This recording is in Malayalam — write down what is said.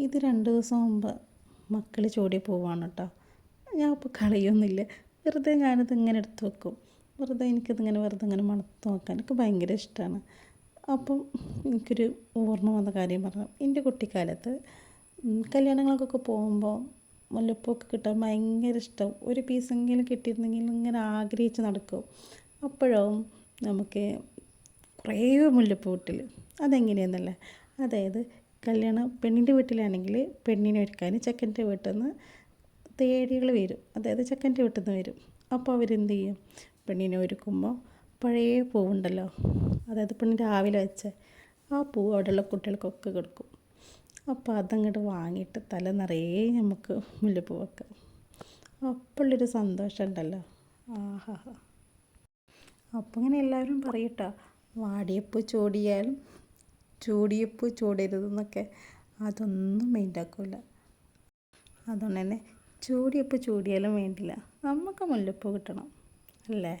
ഇത് 2 ദിവസം മുമ്പ് മക്കൾ ചൂടി പോവാണ് കേട്ടോ. ഞാൻ ഇപ്പോൾ കളയൊന്നുമില്ല, വെറുതെ ഞാനിത് ഇങ്ങനെ എടുത്ത് വെക്കും. വെറുതെ വെറുതെ ഇങ്ങനെ മണത്ത് നോക്കാൻ എനിക്ക് ഭയങ്കര ഇഷ്ടമാണ്. അപ്പം എനിക്കൊരു ഓർമ്മ വന്ന കാര്യം പറഞ്ഞു. എൻ്റെ കുട്ടിക്കാലത്ത് കല്യാണങ്ങൾക്കൊക്കെ പോകുമ്പോൾ മുല്ലപ്പൂവൊക്കെ കിട്ടാൻ ഭയങ്കര ഇഷ്ടം. ഒരു പീസെങ്കിലും കിട്ടിയിരുന്നെങ്കിൽ ഇങ്ങനെ ആഗ്രഹിച്ച് നടക്കും. അപ്പോഴാവും നമുക്ക് കുറേ മുല്ലപ്പൂ കിട്ടൽ. അതെങ്ങനെയെന്നല്ലേ, അതായത് പെണ്ണിൻ്റെ വീട്ടിലാണെങ്കിൽ പെണ്ണിനെ ഒരുക്കാൻ ചെക്കൻ്റെ വീട്ടിൽ നിന്ന് തേടികൾ വരും, അതായത് ചെക്കൻ്റെ വീട്ടിൽ നിന്ന് വരും. അപ്പോൾ അവരെന്ത് ചെയ്യും, പെണ്ണിനെ ഒരുക്കുമ്പോൾ പഴയ പൂവുണ്ടല്ലോ, അതായത് പെണ്ണ് രാവിലെ വെച്ച ആ പൂവ് അവിടെയുള്ള കുട്ടികൾക്കൊക്കെ കൊടുക്കും. അപ്പോൾ അതങ്ങോട്ട് വാങ്ങിയിട്ട് തല നിറയെ നമുക്ക് മുല്ലപ്പൂ വെക്കാം. അപ്പോഴുള്ളൊരു സന്തോഷം ഉണ്ടല്ലോ, ആഹാ. അപ്പോൾ ഇങ്ങനെ എല്ലാവരും പറയട്ടോ, വാടിയപ്പൂ ചൂടിയാലും ചൂടിയപ്പൂ ചൂടരുതെന്നൊക്കെ. അതൊന്നും മൈൻഡാക്കില്ല. അതുകൊണ്ട് തന്നെ ചൂടിയപ്പോൾ ചൂടിയാലും വേണ്ടില്ല, നമുക്ക് മുല്ലപ്പൂ കിട്ടണം അല്ലേ.